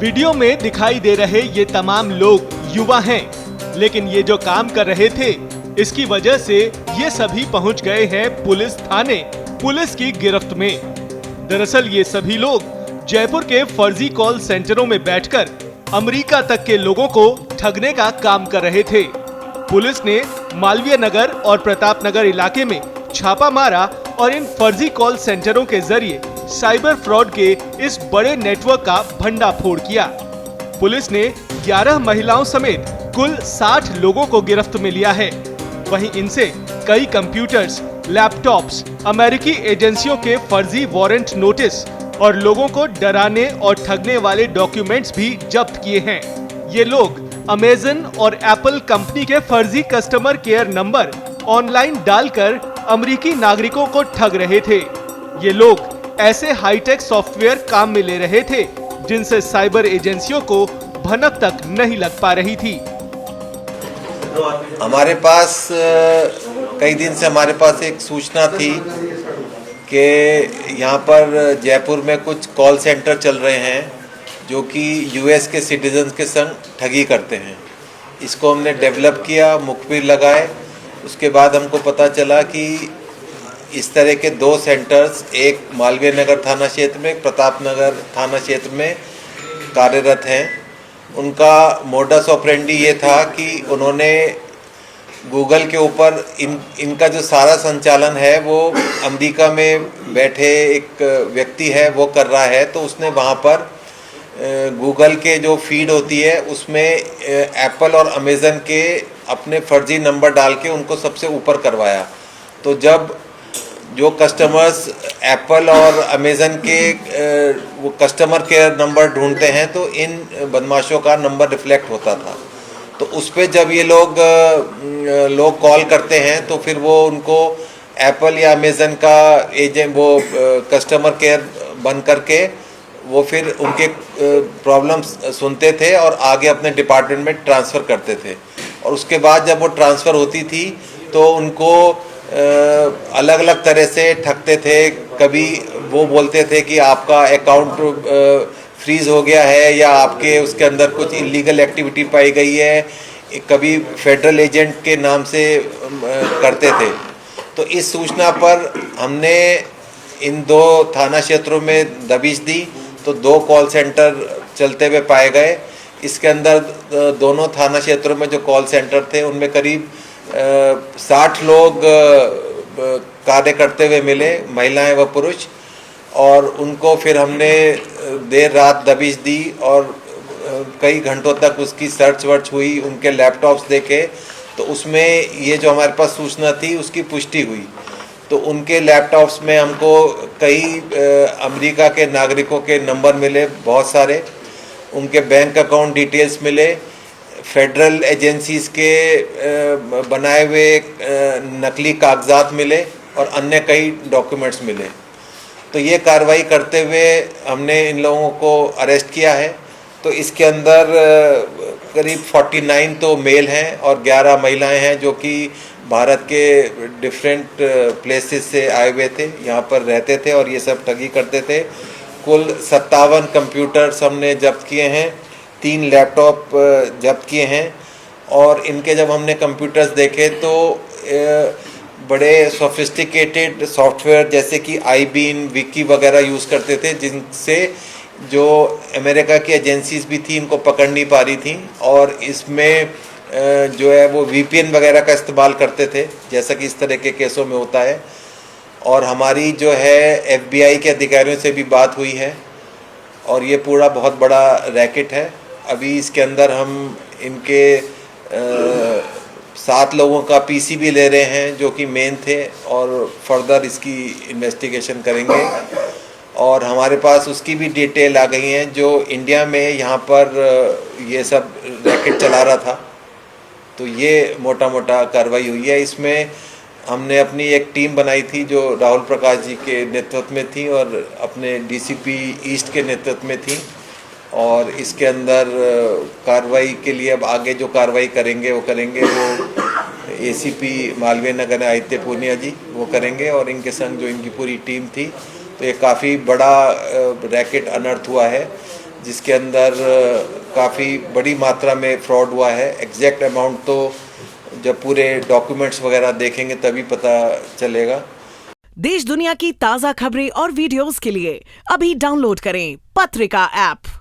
Video में दिखाई दे रहे ये तमाम लोग युवा हैं, लेकिन ये जो काम कर रहे थे इसकी वजह से ये सभी पहुंच गए हैं पुलिस थाने, पुलिस की गिरफ्त में। दरअसल ये सभी लोग जयपुर के फर्जी कॉल सेंटरों में बैठकर अमेरिका तक के लोगों को ठगने का काम कर रहे थे। पुलिस ने मालवीय नगर और प्रताप नगर इलाके में छापा मारा और इन फर्जी कॉल सेंटरों के जरिए साइबर फ्रॉड के इस बड़े नेटवर्क का भंडाफोड़ किया। पुलिस ने 11 महिलाओं समेत कुल 60 लोगों को गिरफ्त में लिया है। वहीं इनसे कई कंप्यूटर्स, लैपटॉप्स, अमेरिकी एजेंसियों के फर्जी वारंट नोटिस और लोगों को डराने और ठगने वाले डॉक्यूमेंट्स भी जब्त किए हैं। ये लोग अमेज़न और एप्पल कंपनी के फर्जी कस्टमर केयर नंबर ऑनलाइन डालकर अमेरिकी नागरिकों को ठग रहे थे। ये लोग ऐसे हाईटेक सॉफ्टवेयर काम में ले रहे थे जिनसे साइबर एजेंसियों को भनक तक नहीं लग पा रही थी। हमारे पास कई दिन से हमारे पास एक सूचना थी कि यहाँ पर जयपुर में कुछ कॉल सेंटर चल रहे हैं जो कि यूएस के सिटीजन्स के संग ठगी करते हैं। इसको हमने डेवलप किया, मुखबिर लगाए। उसके बाद हमको पता चला कि इस तरह के 2 सेंटर्स, एक मालवीय नगर थाना क्षेत्र में, प्रताप नगर थाना क्षेत्र में कार्यरत हैं। उनका मोडस ऑपरेंडी ये था कि उन्होंने गूगल के ऊपर इनका जो सारा संचालन है वो अमेरिका में बैठे एक व्यक्ति है वो कर रहा है। तो उसने वहाँ पर गूगल के जो फीड होती है उसमें एप्पल और अमेज़न के अपने फर्जी नंबर डाल के उनको सबसे ऊपर करवाया। तो जब जो कस्टमर्स एप्पल और अमेज़न के वो कस्टमर केयर नंबर ढूंढते हैं तो इन बदमाशों का नंबर रिफ्लेक्ट होता था। तो उस पर जब ये लोग कॉल करते हैं तो फिर वो उनको एप्पल या अमेज़न का एजेंट वो कस्टमर केयर बन करके वो फिर उनके प्रॉब्लम्स सुनते थे और आगे अपने डिपार्टमेंट में ट्रांसफ़र करते थे। और उसके बाद जब वो ट्रांसफ़र होती थी तो उनको अलग अलग तरह से ठगते थे। कभी वो बोलते थे कि आपका अकाउंट फ्रीज हो गया है या आपके उसके अंदर कुछ इलीगल एक्टिविटी पाई गई है। कभी फेडरल एजेंट के नाम से करते थे। तो इस सूचना पर हमने इन 2 थाना क्षेत्रों में दबिश दी तो 2 कॉल सेंटर चलते हुए पाए गए। इसके अंदर दोनों थाना क्षेत्रों में जो कॉल सेंटर थे उनमें करीब 60 लोग कार्य करते हुए मिले, महिलाएं व पुरुष। और उनको फिर हमने देर रात दबिश दी और कई घंटों तक उसकी सर्च वर्च हुई, उनके लैपटॉप्स देखे। तो उसमें ये जो हमारे पास सूचना थी उसकी पुष्टि हुई। तो उनके लैपटॉप्स में हमको कई अमेरिका के नागरिकों के नंबर मिले, बहुत सारे। उनके बैंक अकाउंट डिटेल्स मिले, फेडरल एजेंसीज के बनाए हुए नकली कागजात मिले और अन्य कई डॉक्यूमेंट्स मिले। तो ये कार्रवाई करते हुए हमने इन लोगों को अरेस्ट किया है। तो इसके अंदर करीब 49 तो मेल हैं और 11 महिलाएं हैं जो कि भारत के डिफरेंट प्लेसेस से आए हुए थे, यहाँ पर रहते थे और ये सब ठगी करते थे। कुल 57 कंप्यूटर्स हमने जब्त किए हैं, 3 लैपटॉप जब्त किए हैं। और इनके जब हमने कंप्यूटर्स देखे तो बड़े सोफिस्टिकेटेड सॉफ्टवेयर जैसे कि आईबीन, विकी वगैरह यूज़ करते थे, जिनसे जो अमेरिका की एजेंसीज भी थी इनको पकड़ नहीं पा रही थी। और इसमें जो है वो वीपीएन वगैरह का इस्तेमाल करते थे, जैसा कि इस तरह के केसों में होता है। और हमारी जो है एफबीआई के अधिकारियों से भी बात हुई है और ये पूरा बहुत बड़ा रैकेट है। अभी इसके अंदर हम इनके 7 लोगों का पीसी भी ले रहे हैं जो कि मेन थे और फर्दर इसकी इन्वेस्टिगेशन करेंगे। और हमारे पास उसकी भी डिटेल आ गई हैं जो इंडिया में यहाँ पर ये सब रैकेट चला रहा था। तो ये मोटा मोटा कार्रवाई हुई है। इसमें हमने अपनी एक टीम बनाई थी जो राहुल प्रकाश जी के नेतृत्व में थी और अपने डीसीपी ईस्ट के नेतृत्व में थी। और इसके अंदर कार्रवाई के लिए अब आगे जो कार्रवाई करेंगे वो एसीपी मालवीय नगर आदित्य पूर्णिया जी वो करेंगे और इनके संग जो इनकी पूरी टीम थी। तो ये काफ़ी बड़ा रैकेट अनर्थ हुआ है जिसके अंदर काफ़ी बड़ी मात्रा में फ्रॉड हुआ है। एग्जैक्ट अमाउंट तो जब पूरे डॉक्यूमेंट्स वगैरह देखेंगे तभी पता चलेगा। देश दुनिया की ताज़ा खबरें और वीडियोस के लिए अभी डाउनलोड करें पत्रिका ऐप।